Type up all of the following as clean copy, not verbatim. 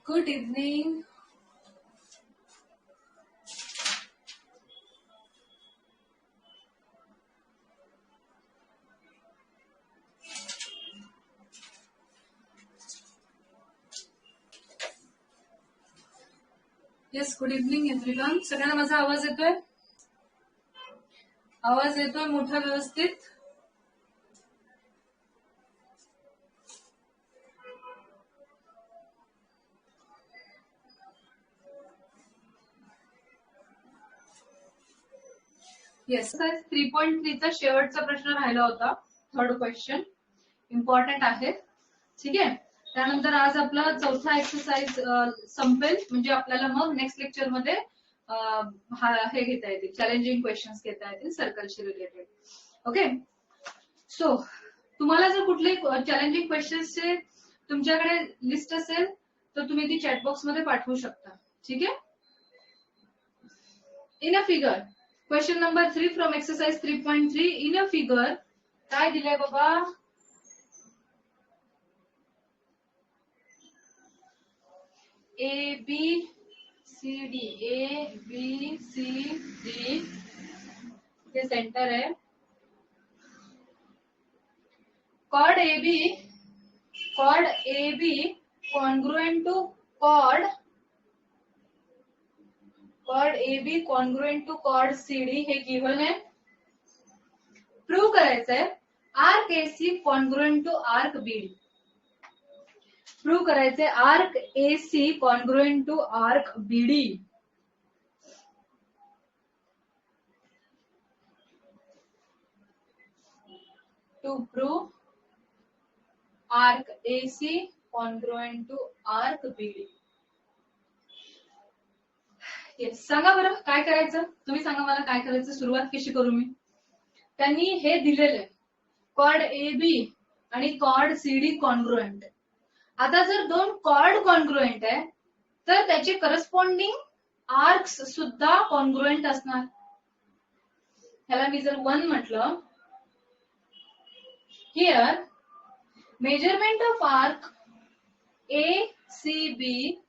Good evening. Yes, good evening everyone. सगळ्यांना माझा आवाज येतोय? आवाज येतोय मोठा व्यवस्थित? येस. 3.3 चा शेवटचा प्रश्न राहिला होता. थर्ड क्वेश्चन इम्पॉर्टंट आहे. ठीक आहे. त्यानंतर आज आपला चौथा एक्सरसाइज संपेल. म्हणजे आपल्याला मग नेक्स्ट लेक्चर मध्ये हे घेता येतील, चॅलेंजिंग क्वेश्चन्स घेता येतील सर्कलशी रिलेटेड. ओके. सो तुम्हाला जर कुठले चॅलेंजिंग क्वेश्चन्सचे तुमच्याकडे लिस्ट असेल तर तुम्ही ती चॅटबॉक्स मध्ये पाठवू शकता. ठीक आहे. In a figure question number 3 from exercise 3.3. In a figure काय दिलंय बाबा? A B C D, A B C D हे सेंटर आहे. Chord A B congruent to chord A B congruent to chord C D हे given आहे. Prove करायचंय arc A C congruent to arc B D. Prove करायचंय arc A C congruent to arc B D. To prove arc A C congruent to arc B D. Yes. सांगा बरं काय करायचं? तुम्ही सांगा मला काय करायचं. सुरुवात कशी करू मी? त्यांनी हे दिलेलं आहे कॉर्ड ए बी आणि कॉर्ड सी डी कॉन्ग्रुएंट. आता जर दोन कॉर्ड कॉन्ग्रुएंट आहे तर त्याचे करस्पॉन्डिंग आर्क्स सुद्धा कॉन्ग्रुएंट असणार. ह्याला मी जर 1 म्हटलं, here measurement of arc A C B,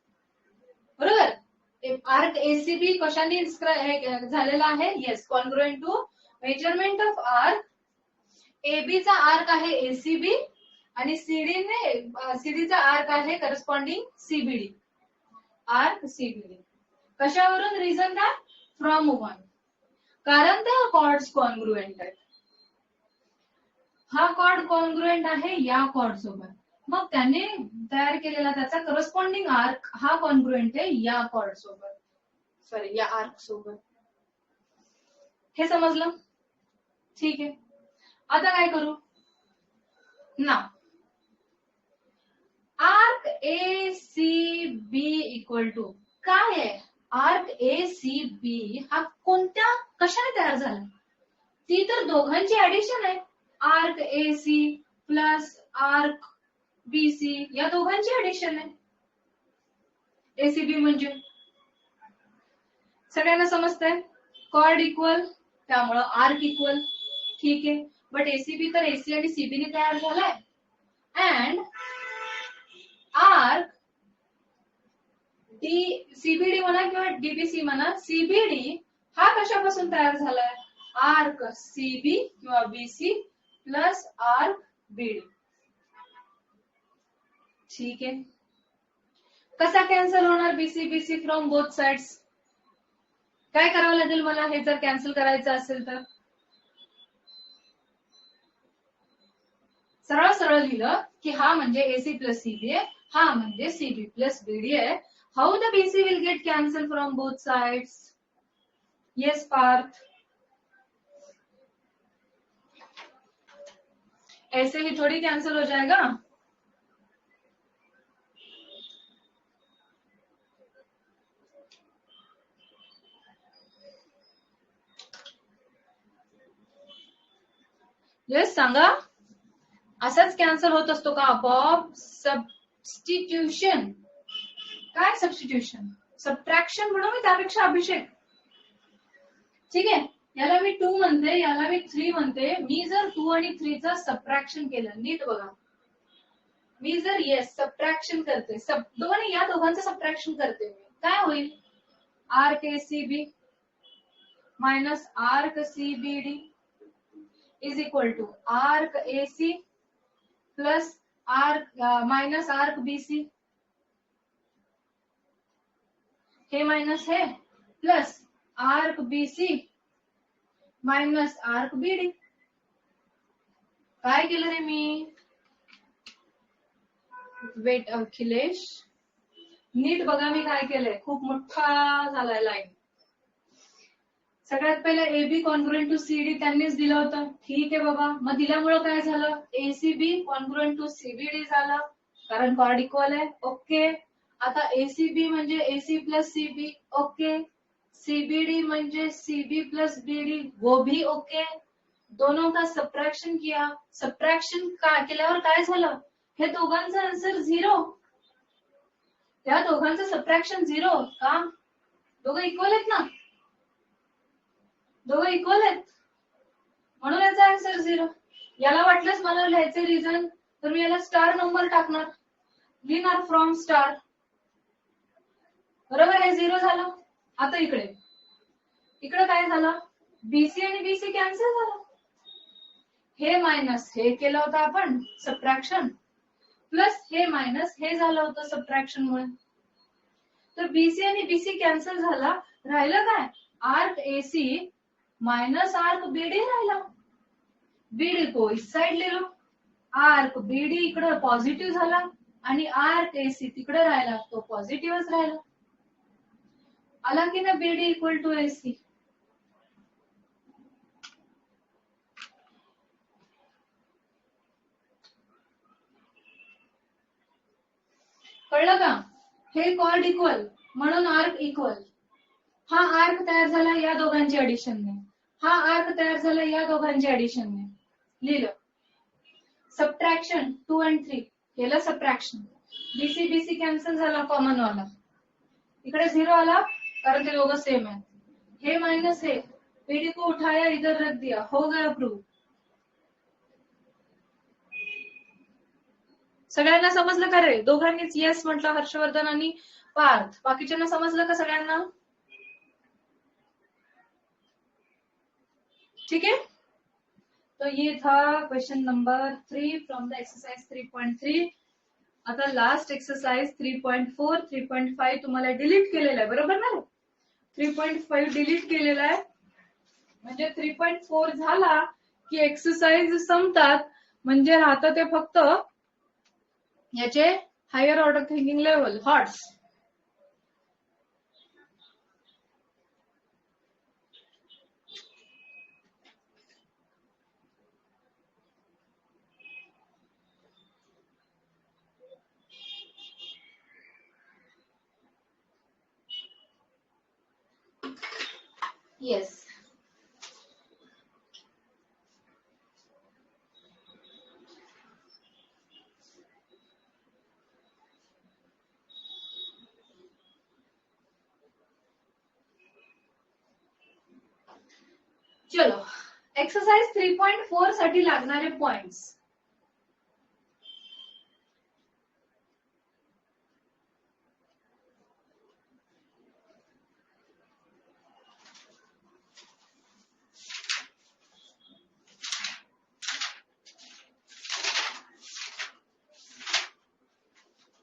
बरोबर. आर्क एसीबी कशाने झालेला आहे? Yes, congruent to measurement of arc एबीचा आर्क आहे एसीबी आणि सीडीचा आर्क आहे करस्पॉन्डिंग सीबीडी. आर्क सीबीडी कशावरून? रिझन काय? फ्रॉम 1. कारण त्या कॉर्ड्स कॉन्ग्रुएंट आहेत. हा कॉर्ड कॉन्ग्रुएंट आहे या कॉर्ड सोबत. मग त्याने तयार केलेला त्याचा करस्पॉन्डिंग आर्क हा कॉन्ग्रुएंट आहे या कॉर्ड सोबत, सॉरी या आर्क सोबत. हे समजलं? ठीक आहे. आता काय करू ना? Arc A C B equal to काय आहे? आर्क ए सी बी हा कोणत्या कशाने तयार झाला? ती तर दोघांची ऍडिशन आहे. Arc A C plus arc B C या दोघांची ऍडिशन आहे. एसीबी म्हणजे सगळ्यांना समजतंय. कॉर्ड इक्वल त्यामुळं आर्क इक्वल. ठीक आहे. बट एसीबी तर एसी आणि सीबी ने तयार झालाय. अँड आर्क डी सीबीडी म्हणा किंवा डीबीसी म्हणा, सीबीडी हा कशापासून तयार झालाय? आर्क सीबी किंवा बीसी प्लस आर्क बीडी. ठीक आहे. कसा कॅन्सल होणार बीसी फ्रॉम बोथ साइड्स? काय करावं लागेल मला हे जर कॅन्सल करायचं असेल तर? सरळ सरळ लिहिलं की हा म्हणजे एसी प्लस सीबी आहे, हा म्हणजे सीबी प्लस बीडी आहे. How the BC will get cancel from both sides? Yes Parth. ऐसे ही थोड़ी कैंसिल हो जाएगा. येस सांगा. असाच कॅन्सल होत असतो का आपोआप? सबस्टिट्यूशन. काय सबस्टिट्यूशन? सबट्रॅक्शन म्हणून मी त्यापेक्षा अभिषेक. ठीक आहे. याला मी 2 म्हणते, याला मी 3 म्हणते. मी जर 2 आणि 3 चा सबट्रॅक्शन केलं, नीट बघा, मी जर येस सबट्रॅक्शन करते, दोघांनी या दोघांचं सबट्रॅक्शन करते मी, काय होईल? Arc ACB minus arc CBD is equal to arc AC plus arc minus arc BC, हे मायनस हे plus arc BC minus arc BD. काय केलं रे मी? वेट अखिलेश, नीट बघा मी काय केलंय, खूप मोठा झालाय लाईन. सगळ्यात पहिलं एबी कॉन्ग्रुएंट टू सीडी त्यांनीच दिलं होतं, ठीक आहे बाबा. मग दिल्यामुळं काय झालं? एसीबी कॉन्ग्रुएंट टू सीबीडी झालं, कारण कॉर्ड इक्वल आहे. ओके. आता एसीबी म्हणजे AC plus CB, okay. CBD म्हणजे सीबी प्लस बीडी, वो भी ओके. दोनों का सबट्रैक्शन किया, सबट्रैक्शन केल्यावर काय झालं? हे दोघांचं आन्सर 0. त्या दोघांचं सबट्रॅक्शन 0 का? दोघं इक्वल आहेत ना, दोघं इक्वल आहेत, म्हणून याचा आन्सर 0. याला वाटलंच मला लिहायचे रिझन, तर मी याला स्टार नंबर टाकणार, लिहिणार फ्रॉम स्टार. बरोबर, हे 0 झालं. आता इकडे काय झालं? बीसी आणि बीसी कॅन्सल झालं. हे मायनस हे केलं होतं आपण सबट्रॅक्शन, प्लस हे मायनस हे झालं होतं सबट्रॅक्शन मुळे. तर बीसी आणि बीसी कॅन्सल झाला, राहिलं काय? आर्क एसी माइनस आर्क बीडी राहिला. बीडी को इस साइड ले लो, आर्क बीडी इकडे पॉझिटिव्ह झाला आणि आर्क एसी तिकडे राहिला, तो पॉझिटिव्हच राहिला. आला की ना बीडी इक्वल टू एसी. कळलं का? हे कॉर्ड इक्वल म्हणून आर्क इक्वल. हा आर्क तयार झाला या दोघांच्या ऍडिशनने, हा आर्क तयार झाला या दोघांच्या ऍडिशनने. लिहिलं सबट्रॅक्शन 2 आणि 3 केलं सबट्रॅक्शन. बीसी बीसी कॅन्सल झाला, कॉमन वाला इकडे 0 आला कारण ते दोघं सेम आहे. हे माइनस हे, बीडी को उठाया इधर रख दिया, हो गया प्रूव. सगळ्यांना समजलं का रे? दोघांनीच येस म्हटलं, हर्षवर्धन आणि पार्थ. बाकीच्यांना समजलं का सगळ्यांना? ठीक है, तो ये था question number 3 from the exercise 3.3. आता लास्ट एक्सरसाइज 3.4, 3.5 तुम्हाला डिलीट केलेला आहे, बरोबर ना? 3.5 डिलीट केलेला आहे, म्हणजे 3.4 झाला की एक्सरसाइज संपतात, म्हणजे राहतं ते फक्त याचे higher order thinking level HOTS. Yes, चलो एक्सरसाइज 3.4 साठी लागणारे पॉइंट्स.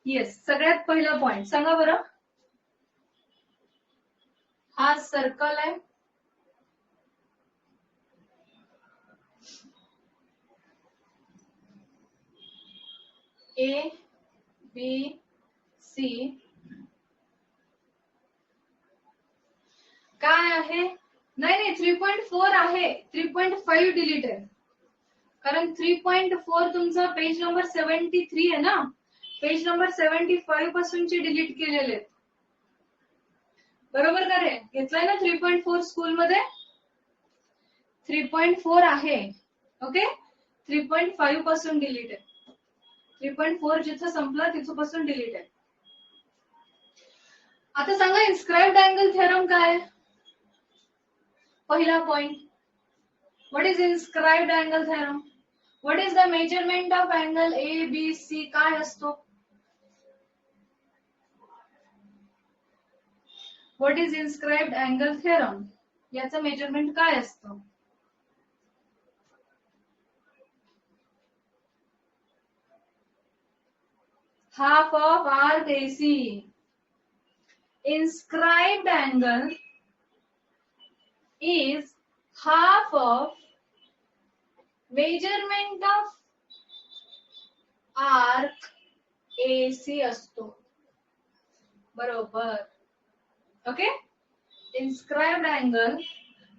येस, सगळ्यात पहिला पॉइंट सांगा बरं. हा सर्कल आहे, ए बी सी. काय आहे? नाही 3.4 आहे, 3.5 डिलीट आहे, कारण 3.4 तुमचा पेज नंबर 73 आहे ना, पेज नंबर 75 पासूनचे डिलीट केलेले. बरोबर का रे? घेतलाय ना 3.4 स्कूल मध्ये? 3.4 आहे, ओके. 3.5 पासून डिलीट आहे, 3.4 जिथं संपला तिथपासून डिलीट आहे. आता सांगा इन्स्क्राइब्ड अँगल थेरम काय? पहिला point, what is inscribed angle theorem? What is the measurement of angle A B C काय असतो? What is inscribed angle theorem याचं मेजरमेंट काय असतं? Half of arc AC. Inscribed angle is half of measurement of arc AC असतो. बरोबर. Okay? Inscribed angle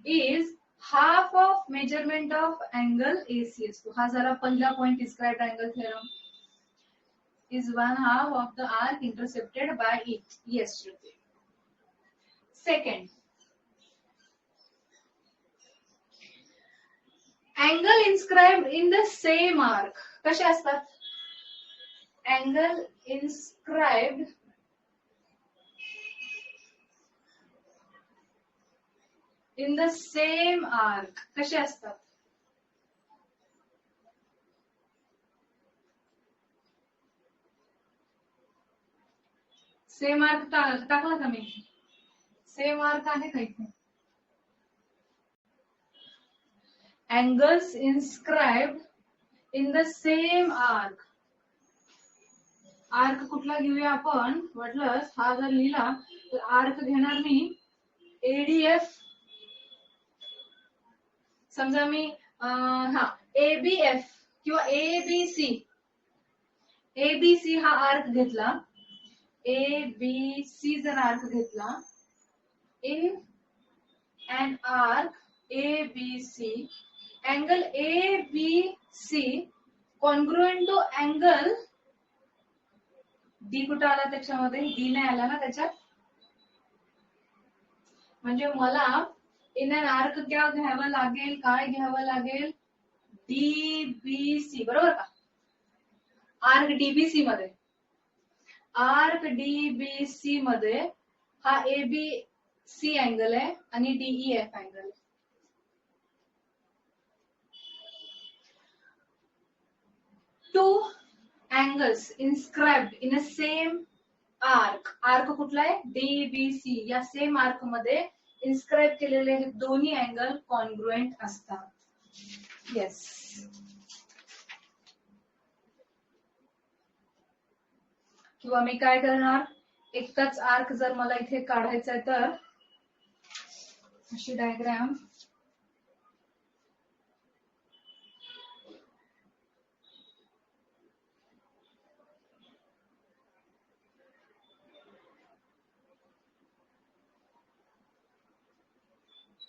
is half of measurement of angle AC असतो. हा झाला पहिला point. inscribed angle theorem is 1/2 of the arc intercepted by it. Yes, Shruti. Second, angle inscribed in the same arc. कसे असतात? Angle inscribed in the same arc. कसे असतात? Same arc टाकला का मी? सेम आर्क आहे का इथे? Angles inscribed in the same arc. Arc कुठला घेऊया आपण? म्हटलं हा जर लिहिला तर आर्क घेणार मी एडीएफ. समजा मी हा एबीएफ किंवा एबीसी. एबीसी हा आर्क घेतला. एबीसी जर आर्क घेतला in an arc ABC, angle ABC congruent to angle D. कुठं आला त्याच्यामध्ये? D नाही आला ना त्याच्यात. म्हणजे मला इन an arc क्या घ्यावं लागेल? काय घ्यावं लागेल? DBC. बरोबर का? आर्क डीबीसी मध्ये, आर्क डीबीसी मध्ये हा एबीसी अँगल आहे आणि डीईएफ अँगल आहे. Two angles inscribed in a same arc. Arc कुठला आहे? डीबीसी. या सेम आर्क मध्ये इन्स्क्राइब केलेले हे दोन्ही अँगल कॉन्ग्रुएंट असतात. येस. किंवा मी काय करणार? एकच आर्क जर मला इथे काढायचा आहे तर अशी डायग्राम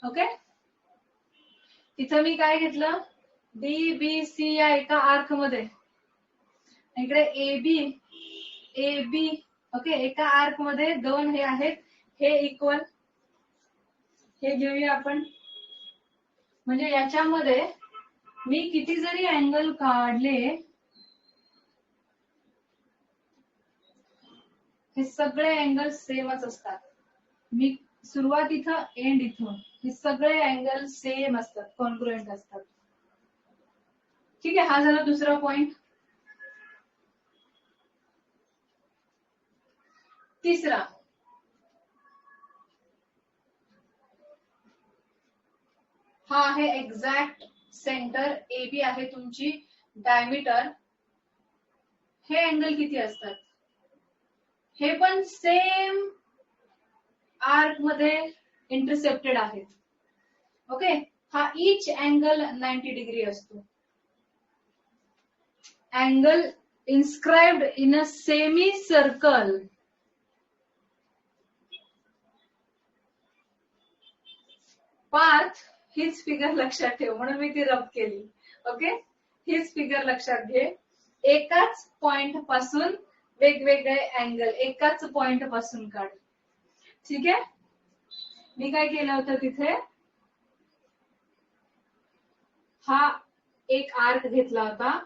ओके. इथं मी काय घेतलं? डीबीसी या एका आर्क मध्ये, इकडे एबी एबी. ओके. एका आर्क मध्ये दोन हे आहेत, हे इक्वल. हे घेऊया आपण. म्हणजे याच्यामध्ये मी किती जरी अँगल काढले हे सगळे अँगल सेमच असतात. मी सुरुवात इथं एंड इथं हे सगळे अँगल सेम असतात, कॉन्ग्रुएंट असतात. ठीक आहे. हा झाला दुसरा पॉइंट. तिसरा, हा आहे एक्झॅक्ट सेंटर. एबी आहे तुमची डायमीटर. हे अँगल किती असतात? हे पण सेम आर्क मध्ये इंटरसेप्टेड आहेत. ओके. हा ईच अँगल 90 डिग्री असतो. Angle inscribed in a semi circle. Parth हीच फिगर लक्षात ठेव, म्हणून मी ती रब केली. ओके. हीच फिगर लक्षात घे. एकाच पॉइंट पासून वेगवेगळे अँगल एकाच पॉइंट पासून काढ. ठीक आहे. मी काय केलं होतं तिथे, हा एक आर्क घेतला होता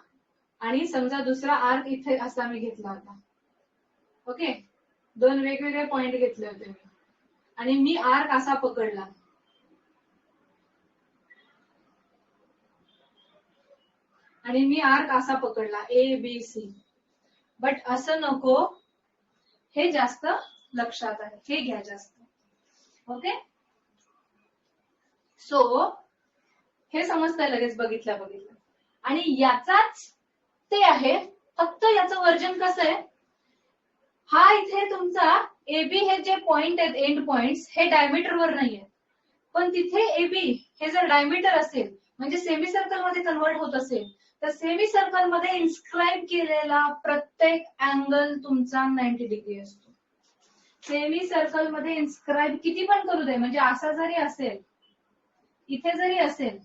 आणि समजा दुसरा आर्क इथे असा मी घेतला होता. ओके. दोन वेगवेगळे पॉइंट घेतले होते मी आणि मी आर्क असा पकडला. आणि मी आर्क असा पकडला ABC. बट असं नको, हे जास्त लक्षात आहे, हे घ्या जास्त. ओके, सो हे समजतंय लगेच बघितल्या. आणि याचाच ते आहे, फक्त याचं वर्जन कसं आहे, हा इथे तुमचा AB हे जे पॉइंट आहेत, एंड पॉइंट्स, हे डायमीटरवर नाहीये. पण तिथे AB हे जर डायमीटर असेल, म्हणजे सेमी सर्कल मध्ये कन्वर्ट होत असेल, तर सेमी सर्कल मध्ये इन्स्क्राईब केलेला प्रत्येक अँगल तुमचा 90 डिग्री असतो. सेमी सर्कल मध्ये इन्स्क्राईब किती पण करू दे, म्हणजे असा जरी असेल, इथे जरी असेल,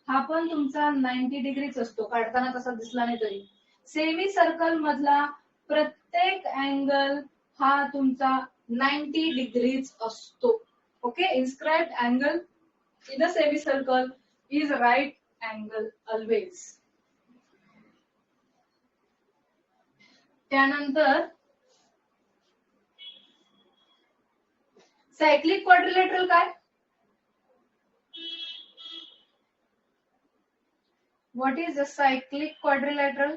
हा पण तुमचा 90 डिग्रीच असतो, काढताना तसा दिसला नाही तरी. सेमी सर्कल मधला प्रत्येक अँगल हा तुमचा 90 डिग्रीच असतो. Okay, inscribed angle in a semi circle is right angle always. त्यानंतर सायक्लिक क्वाड्रिलॅटरल काय? What is a cyclic quadrilateral?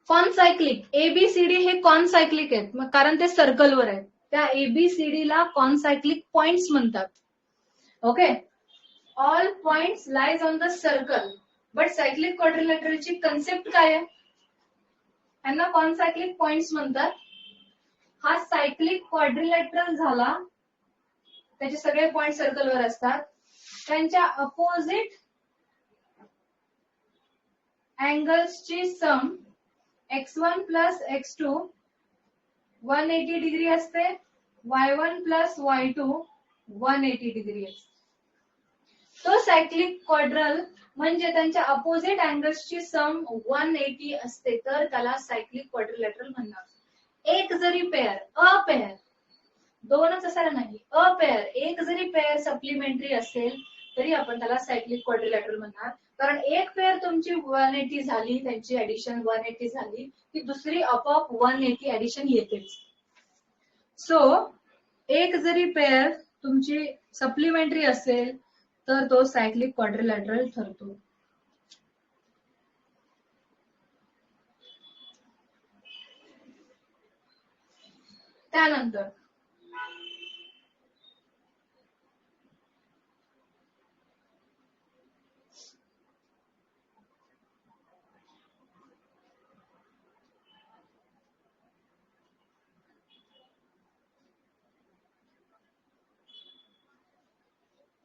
Concyclic. ABCD हे कॉनसायक्लिक आहेत, मग कारण ते सर्कलवर आहेत. त्या ABCD ला कॉनसायक्लिक पॉइंट्स म्हणतात. Okay, all points lies on the circle. But cyclic क्वाड्रिलॅटरलची कन्सेप्ट काय आहे? यांना कॉनसायक्लिक पॉइंट्स म्हणतात. हा सायक्लिक क्वाड्रिलॅटरल झाला, त्याचे सगळे पॉइंट सर्कलवर असतात. त्यांच्या अपोजिट अँगल्सची सम x1 प्लस x2 180 डिग्री असते, y1 प्लस y2 180 डिग्री असते. तो सायक्लिक क्वाड्रल म्हणजे त्यांच्या अपोजिट अँगल्सची सम 180 असते, तर त्याला सायक्लिक क्वाड्रिलॅटरल म्हणणार. एक जरी पेअर, अ पेअर, दोनच असायला नाही, अ पेअर, एक जरी पेअर सप्लिमेंटरी असेल तरी आपण त्याला सायक्लिक क्वाड्रिलॅटरल म्हणणार. कारण एक पेअर तुमची 180 झाली, त्यांची ऍडिशन 180 झाली, की दुसरी आपोआप 180 ऍडिशन येतेच. सो एक जरी पेअर तुमची सप्लिमेंटरी असेल तर तो सायक्लिक क्वाड्रिलॅटरल ठरतो. त्यानंतर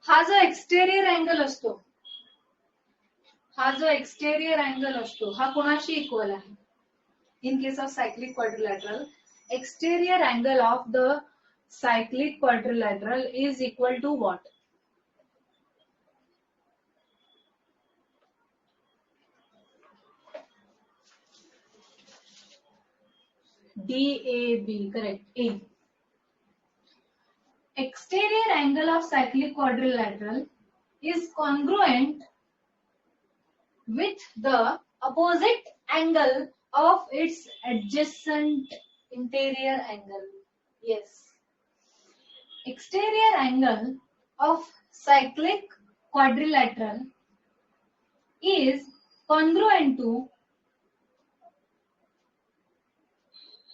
हा जो एक्सटेरियर अँगल असतो, हा कोणाशी इक्वल आहे? In case of cyclic quadrilateral, exterior angle of the cyclic quadrilateral is equal to what? DAB, correct, A. Exterior angle of cyclic quadrilateral is congruent with the opposite angle of its adjacent interior angle. Yes. Exterior angle of cyclic quadrilateral is congruent to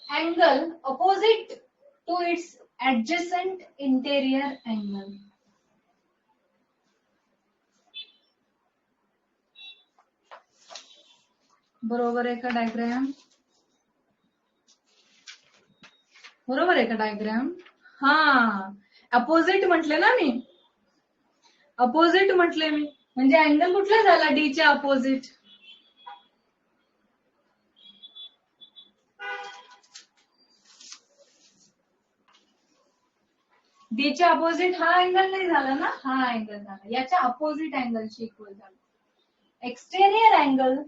angle opposite to its adjacent interior angle. बरोबर आहे का diagram? बरोबर आहे का diagram? हा, opposite म्हटले ना मी, opposite म्हटले मी, म्हणजे अँगल कुठला झाला? D च्या अपोजिट. D च्या अपोजिट हा अँगल नाही झाला ना, हा अँगल झाला, याच्या अपोजिट अँगलशी इक्वल झाला. Exterior angle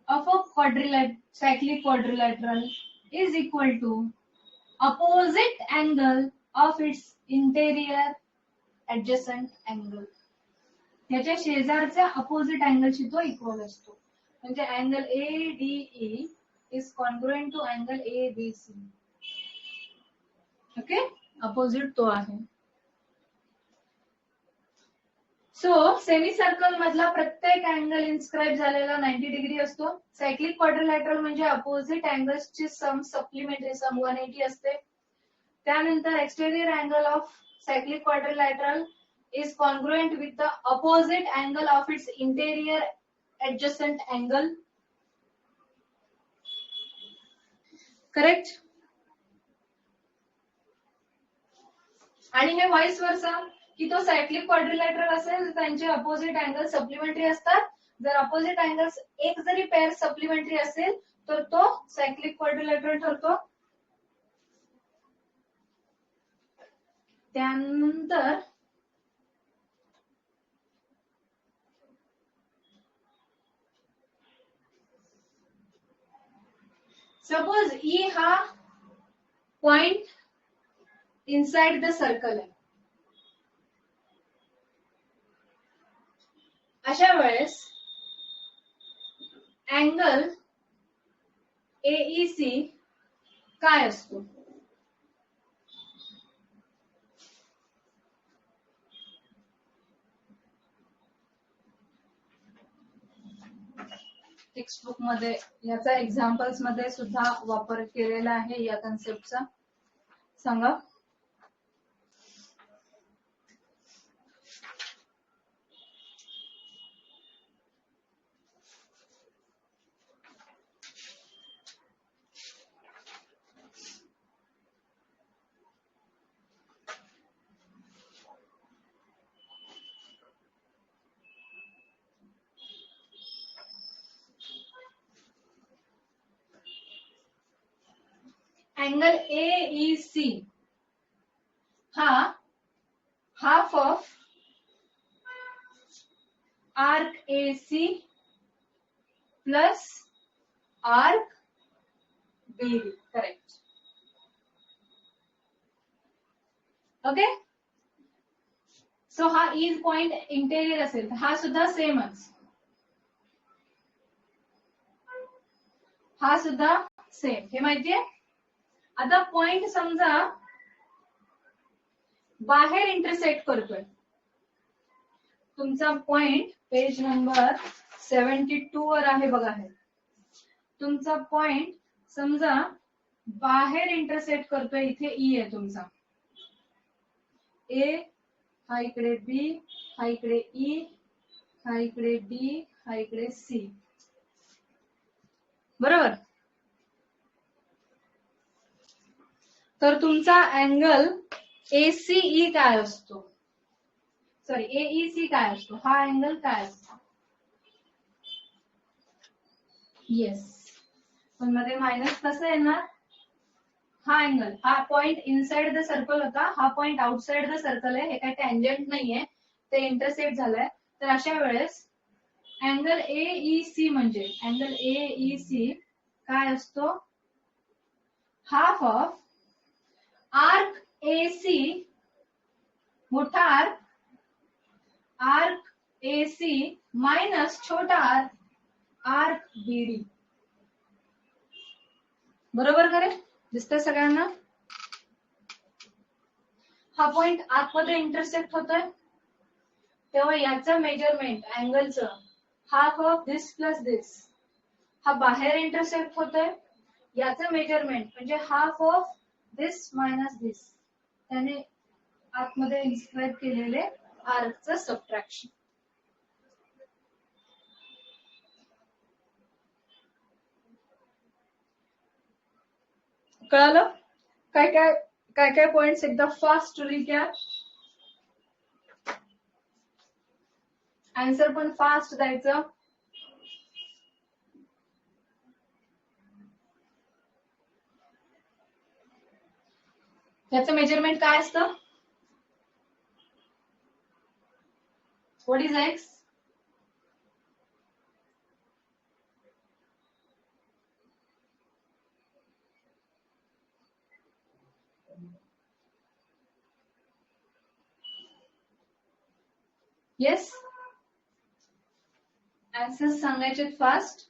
of a cyclic quadrilateral is equal to opposite angle of its interior adjacent angle. त्याच्या शेजारच्या अपोजिट अँगलशी तो इक्वल असतो. म्हणजे angle ADE is congruent to angle ABC. Okay, opposite तो आहे. सो सेमी सर्कल मधला प्रत्येक अँगल इन्स्क्राईब झालेला 90 डिग्री असतो. सायक्लिक क्वाड्रिलॅटरल म्हणजे अपोजिट अँगल्सची सम सप्लिमेंटरी सम 180 असते. त्यानंतर exterior angle of cyclic quadrilateral is congruent with the opposite angle of its interior adjacent angle. Correct. आणि हे व्हाईस वर्सा की तो सायक्लिक क्वाड्रिलॅटरल असेल त्यांचे अपोजिट अँगल सप्लिमेंटरी असतात. जर अपोजिट अँगल्स एक जरी पेअर सप्लिमेंटरी असेल तर तो सायक्लिक क्वाड्रिलॅटरल ठरतो. त्यानंतर सपोज ई हा पॉइंट इनसाइड द सर्कल आहे. अशा वेळेस अँगल AEC काय असतो? टेक्स्ट बुक मध्ये याचा एक्झाम्पल्स मध्ये सुद्धा वापर केलेला आहे या कन्सेप्टचा. सांगा. अँगल AEC हा half of arc AC plus arc BD. Correct. Okay. So हा इज पॉइंट इंटेरियर असेल तर हा सुद्धा सेमच. हा सुद्धा सेम. हे माहितीये. आता पॉइंट समजा बाहेर इंटरसेक्ट करतोय. तुमचा पॉइंट पेज नंबर 72 वर आहे बघा. हे तुमचा पॉइंट समजा बाहेर इंटरसेक्ट करतोय. इथे ई आहे तुमचा. ए हा इकडे बी हा इकडे ई हा इकडे डी हा इकडे सी. बरोबर. तर तुमचा अँगल ACE काय असतो? सॉरी AEC काय असतो? हा अँगल काय असतो? येस. पण मध्ये मायनस कसं येणार? हा अँगल हा पॉइंट इनसाइड द सर्कल होता. हा पॉइंट आउटसाइड द सर्कल आहे. हे काही टँजंट नाहीये. ते इंटरसेक्ट झालंय. तर अशा वेळेस अँगल AEC म्हणजे अँगल AEC काय असतो? हाफ ऑफ आर्क AC मोठा आर्क AC मायनस छोटा आर्क BD. बरोबर करे? दिसतंय सगळ्यांना? हा पॉइंट आतमध्ये इंटरसेक्ट होतोय तेव्हा याचं मेजरमेंट अँगलचं half of this plus this. हा बाहेर इंटरसेक्ट होतोय. याचं मेजरमेंट म्हणजे half of this minus this. त्याने आतमध्ये इन्स्क्राईब केलेले आर्कचं सबट्रॅक्शन. कळालं? काय काय काय काय पॉइंट्स एकदा फास्ट रिकॅप. आन्सर पण फास्ट द्यायचं. याचं मेजरमेंट काय असतं? What is X? Yes. Answer सांगायचे फास्ट.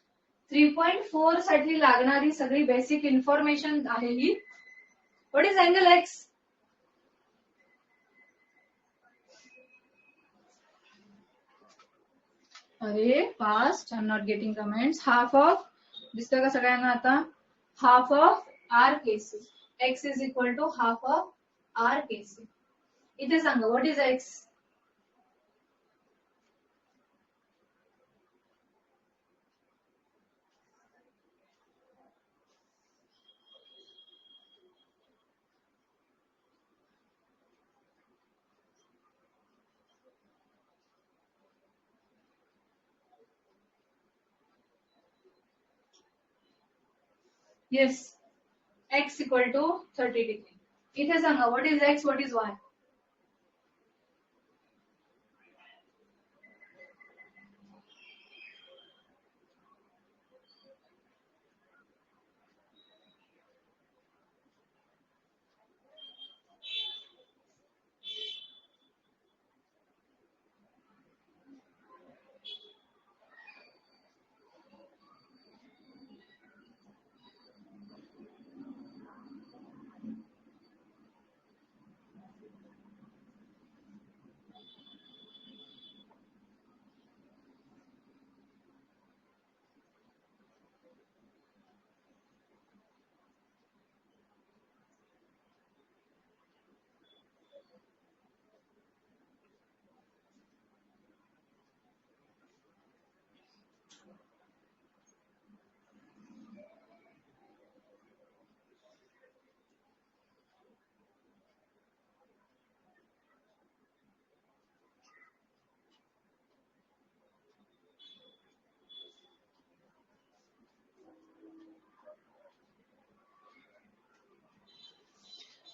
3.4 साठी लागणारी सगळी बेसिक इन्फॉर्मेशन आहे ही. What is angle X? अरे fast, I am not getting comments. Half of दिसतोय का सगळ्यांना आता? Half of R K C. X is equal to half of R K C. इथे सांगा what is X? Yes, X equal to 30 degree. इथे सांगा what is x, what is why?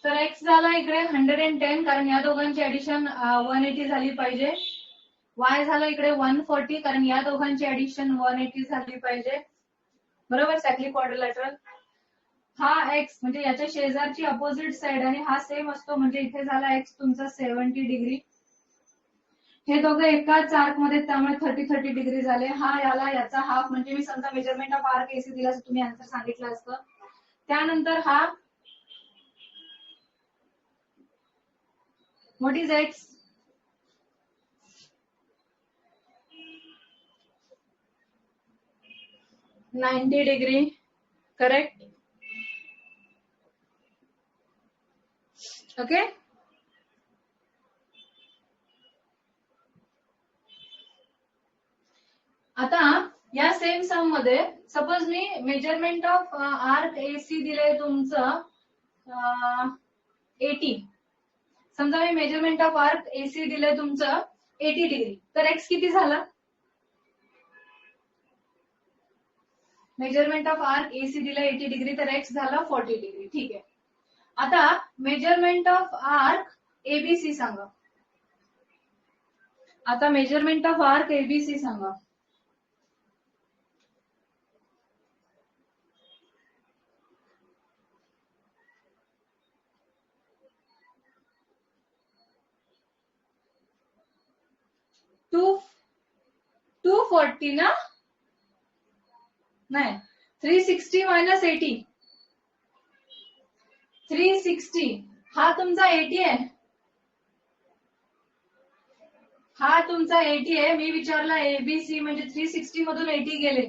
तर x झाला इकडे 110, कारण या दोघांची ऍडिशन 180 झाली पाहिजे. वाय झालं इकडे 140, कारण या दोघांची ऍडिशन 180 झाली पाहिजे. बरोबर, सॅकली क्वाड्रिलॅटरल. हा एक्स म्हणजे याच्या शेजारची अपोजिट साइड आणि हा सेम असतो, म्हणजे इथे झाला एक्स तुमचा 70 डिग्री. हे दोघं एकाच आर्क मध्ये, त्यामुळे 30 डिग्री झाले. हा याला याचा हाफ, म्हणजे मी समजा मेजरमेंट ऑफ आर्क एसी दिला असं तुम्ही आन्सर सांगितलं असतं. त्यानंतर हा what is x? $90 degree. Correct. Okay. आता या सेम सम मध्ये suppose me measurement of arc AC दिलंय तुमचं 80. समजा मी मेजरमेंट ऑफ आर्क एसी दिलंय तुमचं 80 डिग्री. तर एक्स किती झाला? मेजरमेंट ऑफ आर्क एसी दिलं 80 डिग्री, तर एक्स झाला 40 डिग्री. ठीक आहे. आता मेजरमेंट ऑफ आर्क एबीसी सांगा. आता मेजरमेंट ऑफ आर्क एबीसी सांगा. टू 240 ना? नाही, 360 मायनस 80. 360 हा तुमचा 80 आहे. हा तुमचा 80 आहे. मी विचारला एबीसी म्हणजे 360 मधून 80 गेले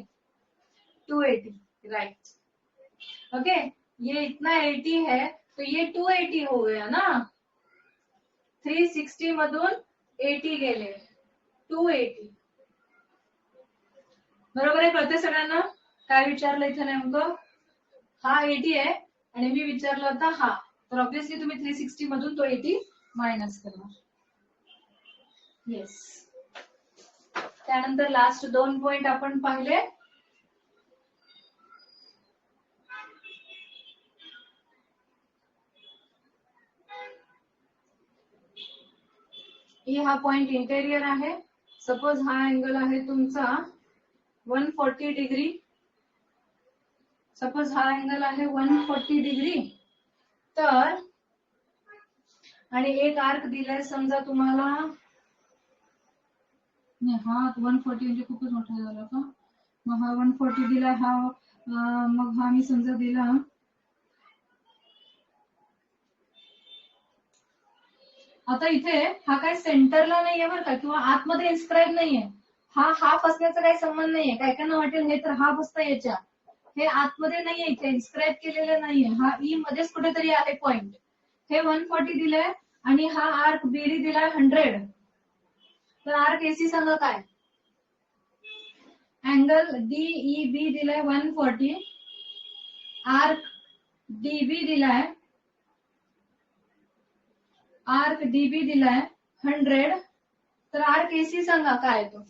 280. राइट. ओके, ये इतना 80 है तो ये 280 हो गया ना. 360 मधून 80 गेले 280. बरोबर आहे? कळते सगळ्यांना काय विचारलं इथे नेमकं? हा 80 आहे आणि मी विचारलं होता हा, तर ऑब्व्हियसली तुम्ही 360 मधून तो 80 मायनस करणार. येस. त्यानंतर लास्ट 2 पॉइंट आपण पाहिले. हा पॉइंट इंटेरियर आहे. सपोज हा अँगल आहे तुमचा 140 डिग्री. सपोज हा अँगल आहे 140 डिग्री. तर आणि एक आर्क दिलाय समजा तुम्हाला, हा 140 म्हणजे खूपच मोठा झाला का? मग हा 140 दिला, हा मग हा मी समजा दिला आता इथे हा काय सेंटरला नाहीये बरं का, किंवा आतमध्ये इन्स्क्राईब नाहीये. हा हाफ असण्याचा काही संबंध नाहीये. काय काय वाटेल हे तर हाफ असतं याच्या, हे आतमध्ये नाहीये, इथे डिस्क्राईब केलेलं नाहीये. हा ई मध्येच कुठेतरी आहे पॉइंट. हे 140 दिलंय आणि हा आर्क बीडी दिलाय 100. तर आर्क एसी सांगा काय? अँगल डीईबी दिलाय 140, आर्क डीबी दिलाय, आर्क डीबी दिलाय 100. तर आर्क एसी सांगा काय तो?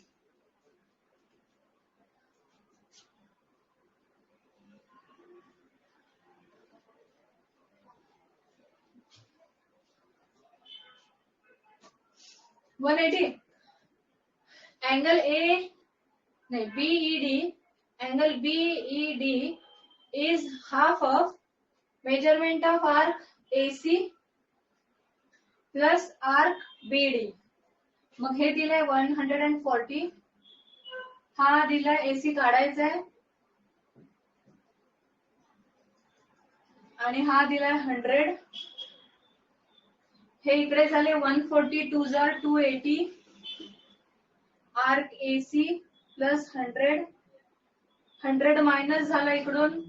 $180. अँगल ए नाही BED, angle BED is half of measurement of arc AC plus arc BD. मग हे दिलंय 140, हा दिलाय एसी काढायचा आहे आणि हा दिलाय 100. हे इकडे झाले 140 2 जार 280, आर्क एसी प्लस 100, 100 मायनस झाला इकडून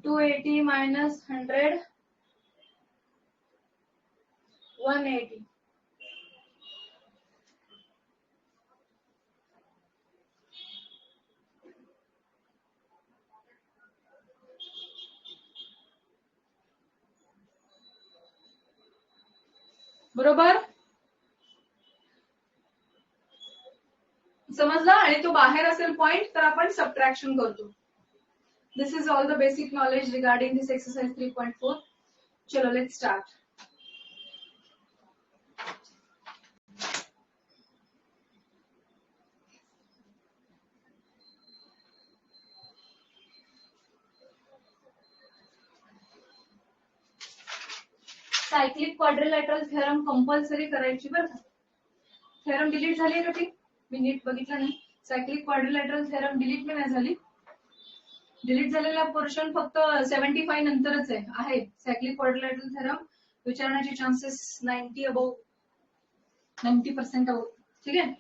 280 मायनस 100 180. बरोबर समजलं? आणि तो बाहेर असेल पॉइंट तर आपण सबट्रॅक्शन करतो. This is all the basic knowledge regarding this exercise 3.4. चलो let's start. Cyclic quadrilateral theorem compulsory करायची बरं का. थेरम डिलीट झाली का ती? मी नीट बघितलं नाही. सायक्लिक क्वाड्रिलॅटरल थेरम डिलीट नाही झाली. डिलीट झालेला पोर्शन फक्त 75 नंतरच आहे. सायक्लिक क्वाड्रिलॅटरल थेरम विचारण्याचे चान्सेस 90% अबव. ठीक आहे.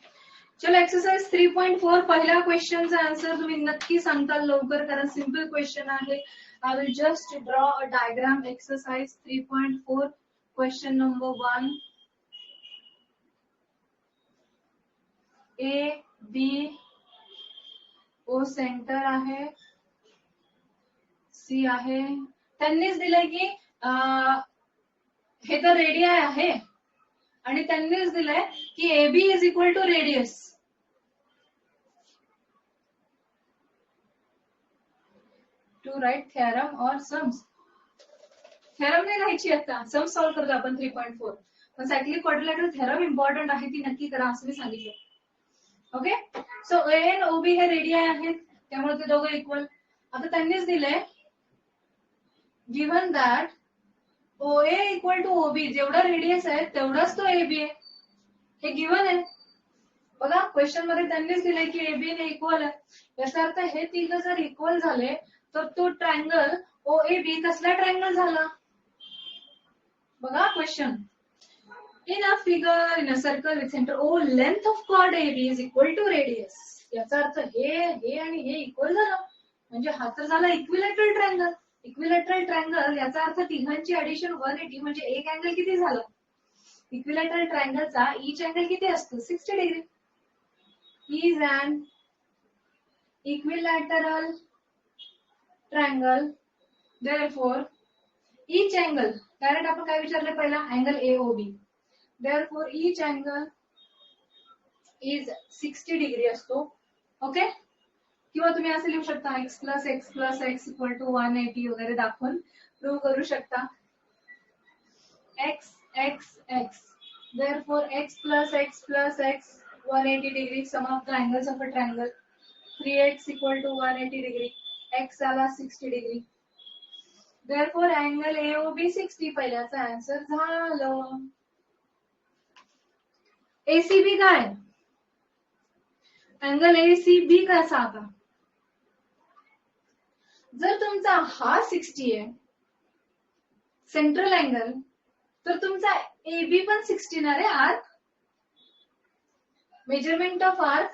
चलो एक्सरसाइज 3.4 पहिल्या क्वेश्चनचा आन्सर तुम्ही नक्की सांगताल लवकर, कारण सिंपल क्वेश्चन आहे. I will just draw a diagram. Exercise 3.4 question number 1. A B O centre आहे, C आहे. त्यांनीच दिलंय की हे तर रेडियाय आहे आणि त्यांनीच दिलंय की AB is equal to radius. To write theorem और सम्स. थेरम नाही लिहायची आता, सम्स सॉल्व्ह करतो आपण 3.4. पण सायक्लिक क्वाड्रिलॅटरल थेरम इम्पॉर्टंट आहे, ती नक्की करा असं मी सांगितलं. ओके. सो ए एन ओबी हे रेडियाय आहेत, त्यामुळे ते दोघं इक्वल. आता त्यांनीच दिलंय given that OA equal to OB, जेवढा रेडियस आहे तेवढाच तो AB आहे. हे गिव्हन आहे बघा. क्वेश्चन मध्ये त्यांनीच दिलंय की AB ने इक्वल आहे. याचा अर्थ हे तिघ जर इक्वल झाले तर तो ट्रायंगल OAB कसला ट्रायंगल झाला बघा question. In a figure, in a circle with center O, length of chord AB is equal to radius. याचा अर्थ हे आणि हे इक्वल झालं, म्हणजे हा तर झाला इक्विलॅटरल ट्रायंगल. इक्विलॅटरल ट्रायंगल याचा अर्थ तिघांची ऍडिशन 180, म्हणजे एक अँगल किती झालं? इक्विलॅटरल ट्रायंगलचा ईच अँगल किती असतो? 60 degree. Is an equilateral triangle, therefore each angle, direct आपण काय विचारलं पहिला? Angle AOB. Therefore each angle is 60 degree असतो. ओके. किंवा तुम्ही असं लिहू शकता x plus x plus x equal to 180 वगैरे दाखवून प्रूव्ह करू शकता. x x x, therefore x plus x plus x 180 degree, sum of the angles of a triangle. 3x equal to 180 degree, x आला 60 degree. Therefore angle AOB 60. पहिल्याचा answer झालं. ACB काय? Angle ACB कसा? आता जर तुमचा हा 60 आहे सेंट्रल अँगल, तर तुमचा AB पण 60 आहे. Arc measurement of arc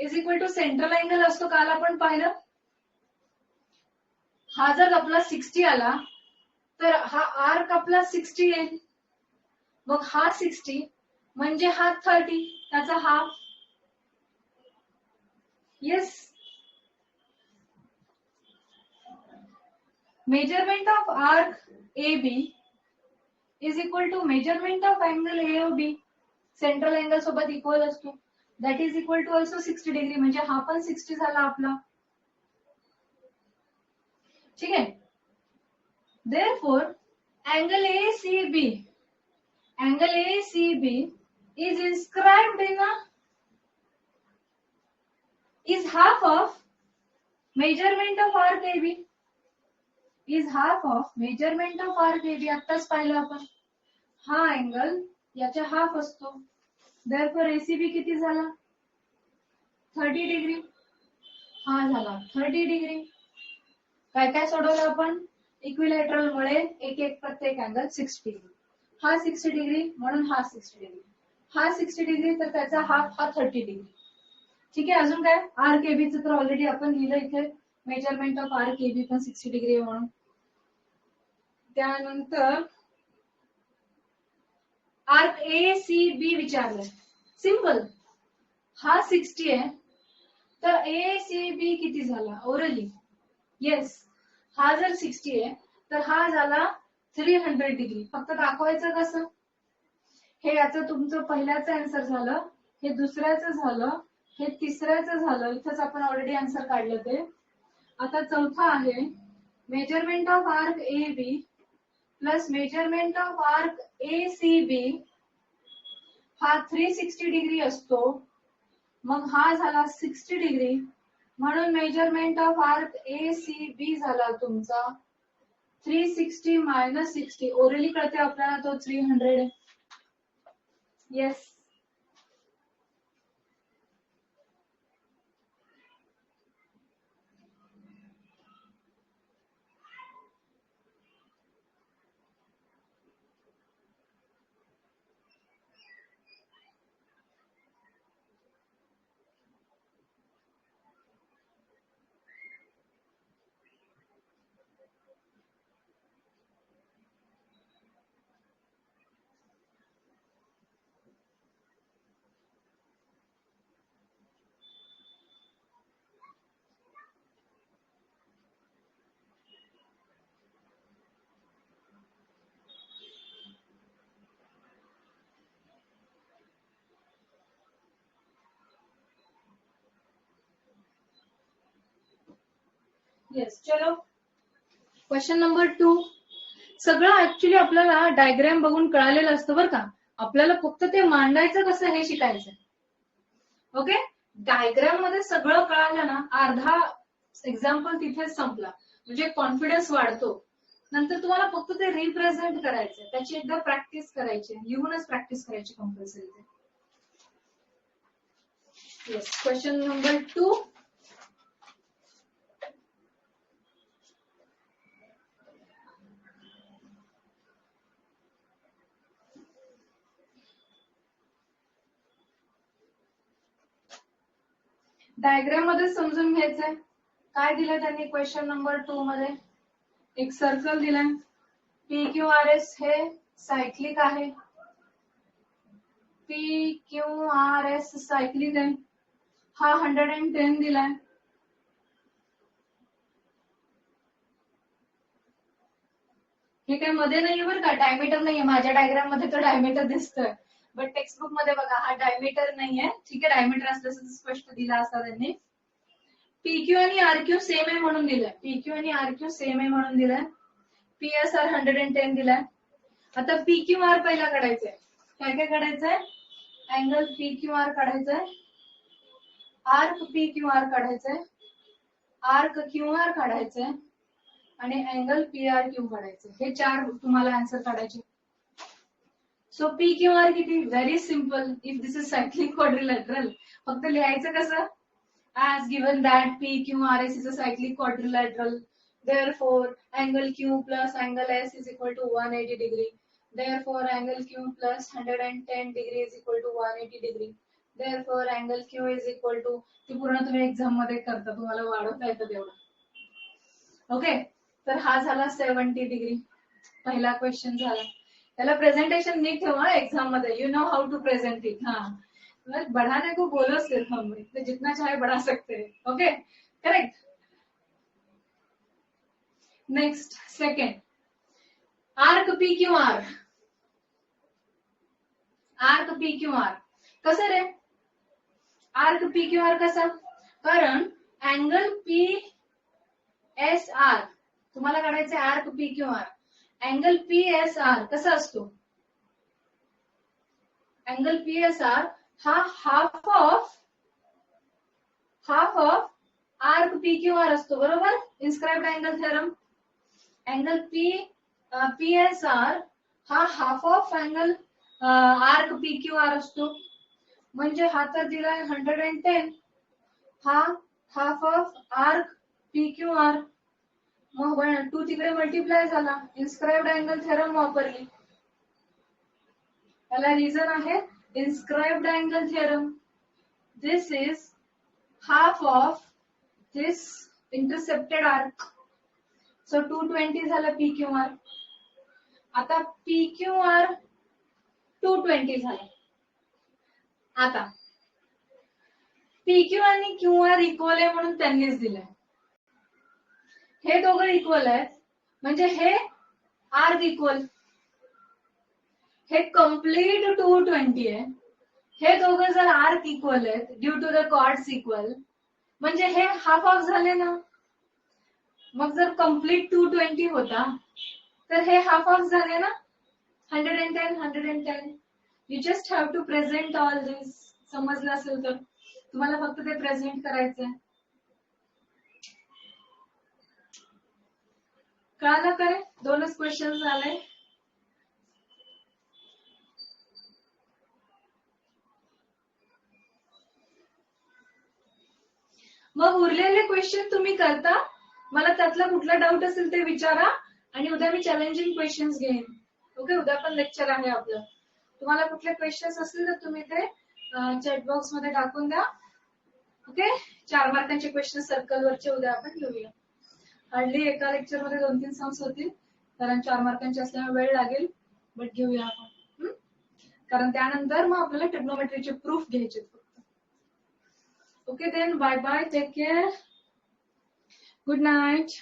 is equal to central angle असतो, काल आपण पाहिलं. हा जर आपला 60 आला तर हा आर्क आपला 60 येईल. मग हा 60 म्हणजे हा 30, त्याचा half. Yes. Measurement of arc A B is equal to measurement of angle A B, central angle सोबत इक्वल असतो. That is equal to also 60 degree, म्हणजे हा पण 60 झाला आपला. ठीक आहे. Therefore, angle ACB is inscribed is half of measurement of arc AB. Is half of measurement of arc AB. आत्ताच पाहिलं आपण. हा अँगल याच्या हाफ असतो. Therefore, ACB किती झाला? 30 डिग्री. हा झाला 30 डिग्री. काय काय सोडवलं आपण? इक्विलॅटरल मुळे एक एक प्रत्येक अँगल 60 डिग्री. हा 60 डिग्री म्हणून हा 60 डिग्री. हा 60 डिग्री तर त्याचा हाफ हा 30 डिग्री. ठीक आहे. अजून काय? आर्क एबीचं तर ऑलरेडी आपण लिहिलं इथे, मेजरमेंट ऑफ आर्क एबी पण 60 डिग्री आहे म्हणून. त्यानंतर आर्क ए सी बी विचारलंय. सिंपल. हा 60 आहे तर ए सी बी किती झाला ओरली? येस. हा जर 60 आहे तर हा झाला 300 डिग्री. फक्त दाखवायचं कसं? हे याचं तुमचं पहिल्याचं आन्सर झालं, हे दुसऱ्याचं झालं, हे तिसऱ्याचं झालं. इथंच आपण ऑलरेडी आन्सर काढलं ते. आता चौथा आहे measurement of arc A B plus measurement of arc A C B. हा 360 डिग्री असतो. मग हा झाला 60 डिग्री, म्हणून measurement of arc A C B झाला तुमचा 360 मायनस 60. ओरली कळते आपल्याला तो 300 आहे. येस. येस. चलो क्वेश्चन नंबर 2. सगळं ऍक्च्युली आपल्याला डायग्राम बघून कळालेलं असतं बरं का. आपल्याला फक्त ते मांडायचं कसं हे शिकायचं. ओके. डायग्राम मध्ये सगळं कळालं ना, अर्धा एक्झाम्पल तिथेच संपला. म्हणजे कॉन्फिडन्स वाढतो. नंतर तुम्हाला फक्त ते रिप्रेझेंट करायचं, त्याची एकदा प्रॅक्टिस करायची, लिहूनच प्रॅक्टिस करायची compulsory. Yes. Question number 2. Diagram मध्ये समजून घ्यायचंय. काय दिलंय त्यांनी क्वेश्चन नंबर 2 मध्ये? एक सर्कल दिलाय. पी क्यू आर एस हे सायक्लिक आहे. P Q R S cyclic आहे. हा 110 दिलाय. हे काही मध्ये नाहीये बरं का, डायमीटर नाहीये. माझ्या डायग्राम मध्ये तर डायमीटर दिसतोय, बट टेक्स्टबुक मध्ये बघा हा डायमीटर नाहीये. ठीक आहे. डायमीटर असल्याचं स्पष्ट दिला असता त्यांनी. पीक्यू आणि आरक्यू सेम आहे म्हणून दिलाय. पीक्यू आणि आरक्यू सेम आहे म्हणून दिलाय. पीएसआर 110 दिलाय. आता पीक्यू आर पहिला काढायचंय. काय काय काढायचंय? अँगल पीक्यू आर काढायचंय, आर्क पीक्यू आर काढायचंय, आर्क क्यू आर काढायचंय आणि अँगल पी आर क्यू काढायचं. हे 4 तुम्हाला आन्सर काढायचे. सो पी क्यू आर किती? Very simple. If this is cyclic quadrilateral, फक्त लिहायचं कसं? as given that PQRS is a cyclic quadrilateral, therefore angle Q plus angle S is equal to 180 degree. Therefore angle Q plus 110 degree is equal to 180 degree. Therefore angle Q is equal to, ती पूर्ण तुम्ही exam मध्ये करता, तुम्हाला वाढवता येतं तेवढं. Okay, तर हा झाला 70 डिग्री, पहिला क्वेश्चन झाला. त्याला प्रेझेंटेशन नीट ठेवा एक्झाम मध्ये, you know how to present it. हाँ, बढ़ाने को बोलो सिर्फ, हम जितना चाहे बढ़ा सकते हैं. Okay, correct. Next, second, arc P Q R. Arc P Q R कसं रे? आर्क पी क्यू आर कसा? कारण अँगल पी एस आर तुम्हाला काढायचं arc P Q R. Angle P S R कसा असतो? अँगल पी एस आर हा half of arc P Q R असतो, बरोबर? Inscribed angle theorem. Angle P S R हा half of angle arc P Q R असतो. म्हणजे हा तर दिलाय 110, हा half of arc P Q R. मग 2 तिकडे मल्टिप्लाय झाला, इन्स्क्राइब्ड अँगल थेरम वापरली. त्याला रिझन आहे inscribed angle theorem. This is half of this intercepted arc. So 220 झालं पी क्यू आर. आता पी क्यू आर 220 झालं. आता पी क्यू आणि क्यू आर इक्वल आहे म्हणून त्यांनीच दिलंय. हे दोघं इक्वल आहेत म्हणजे हे आर्क इक्वल, हे कम्प्लीट 220 आहे. हे दोघं जर आर्क इक्वल आहेत due to the chords equal, म्हणजे हे हाफ ऑफ झाले ना. मग जर कम्प्लीट 220 होता तर हे हाफ ऑफ झाले ना. 110. You just have to present all this. समजलं असेल तर तुम्हाला फक्त ते प्रेझेंट करायचंय. कळालं काय? 2च क्वेश्चन झाले. मग उरलेले क्वेश्चन तुम्ही करता. मला त्यातला कुठला डाऊट असेल ते विचारा आणि उद्या मी चॅलेंजिंग क्वेश्चन्स घेईन. ओके, उद्या पण लेक्चर आहे आपलं. तुम्हाला कुठले क्वेश्चन्स असतील तर तुम्ही ते चॅट बॉक्स मध्ये टाकून द्या. ओके, 4 मार्कांचे क्वेश्चन सर्कल वरचे उद्या आपण घेऊया. हार्डली एका लेक्चर मध्ये 2-3 सम्स होतील, कारण 4 मार्कांचे असल्यामुळे वेळ लागेल, बट घेऊया आपण. कारण त्यानंतर मग आपल्याला ट्रिग्नोमेट्रीचे प्रूफ घ्यायचे. Okay then, bye bye, take care, good night.